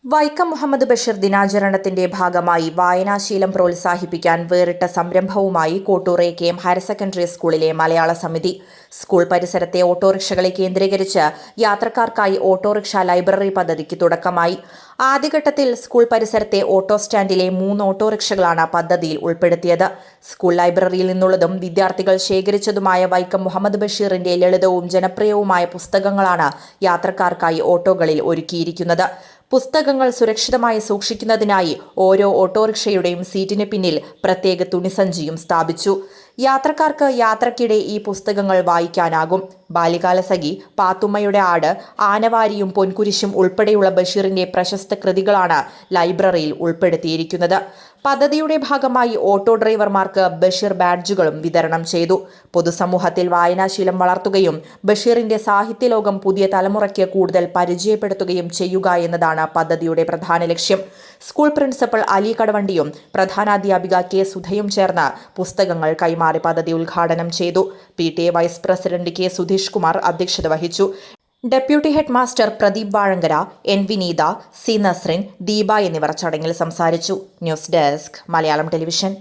വൈക്കം മുഹമ്മദ് ബഷീർ ദിനാചരണത്തിന്റെ ഭാഗമായി വായനാശീലം പ്രോത്സാഹിപ്പിക്കാൻ വേറിട്ട സംരംഭവുമായി കോട്ടൂർ എ.കെ.എം. ഹയർ സെക്കൻഡറി സ്കൂളിലെ മലയാള സമിതി. സ്കൂൾ പരിസരത്തെ ഓട്ടോറിക്ഷകളെ കേന്ദ്രീകരിച്ച് യാത്രക്കാർക്കായി ഓട്ടോറിക്ഷ ലൈബ്രറി പദ്ധതിക്ക് തുടക്കമായി. ആദ്യഘട്ടത്തിൽ സ്കൂൾ പരിസരത്തെ ഓട്ടോ സ്റ്റാൻഡിലെ 3 ഓട്ടോറിക്ഷകളാണ് പദ്ധതിയിൽ ഉൾപ്പെടുത്തിയത്. സ്കൂൾ ലൈബ്രറിയിൽ നിന്നുള്ളതും വിദ്യാർത്ഥികൾ ശേഖരിച്ചതുമായ വൈക്കം മുഹമ്മദ് ബഷീറിന്റെ ലളിതവും ജനപ്രിയവുമായ പുസ്തകങ്ങളാണ് യാത്രക്കാർക്കായി ഓട്ടോകളിൽ ഒരുക്കിയിരിക്കുന്നത്. പുസ്തകങ്ങൾ സുരക്ഷിതമായി സൂക്ഷിക്കുന്നതിനായി ഓരോ ഓട്ടോറിക്ഷയുടെയും സീറ്റിന് പിന്നിൽ പ്രത്യേക തുണിസഞ്ചിയും സ്ഥാപിച്ചു. യാത്രക്കാർക്ക് യാത്രക്കിടെ ഈ പുസ്തകങ്ങൾ വായിക്കാനാകും. ബാല്യകാലസഖി, പാത്തുമ്മയുടെ ആട്, ആനവാരിയും പൊൻകുരിശും ഉൾപ്പെടെയുള്ള ബഷീറിന്റെ പ്രശസ്ത കൃതികളാണ് ലൈബ്രറിയിൽ ഉൾപ്പെടുത്തിയിരിക്കുന്നത്. പദ്ധതിയുടെ ഭാഗമായി ഓട്ടോ ഡ്രൈവർമാർക്ക് ബഷീർ ബാഡ്ജുകളും വിതരണം ചെയ്തു. പൊതുസമൂഹത്തിൽ വായനാശീലം വളർത്തുകയും ബഷീറിന്റെ സാഹിത്യലോകം പുതിയ തലമുറയ്ക്ക് കൂടുതൽ പരിചയപ്പെടുത്തുകയും ചെയ്യുക എന്നതാണ് പദ്ധതിയുടെ പ്രധാന ലക്ഷ്യം. സ്കൂൾ പ്രിൻസിപ്പൽ അലി കടവണ്ടിയും പ്രധാനാധ്യാപിക കെ സുധയും ചേർന്ന് പുസ്തകങ്ങൾ കൈമാറി പദ്ധതി ഉദ്ഘാടനം ചെയ്തു. PTA vice president K Sudheesh Kumar അധ്യക്ഷത വഹിച്ചു. Deputy head master Pradeep Vazhankara, N Vineetha, C Nasrin, Deepa എന്നിവർ ചടങ്ങിൽ സംസാരിച്ചു. News desk, Malayalam television.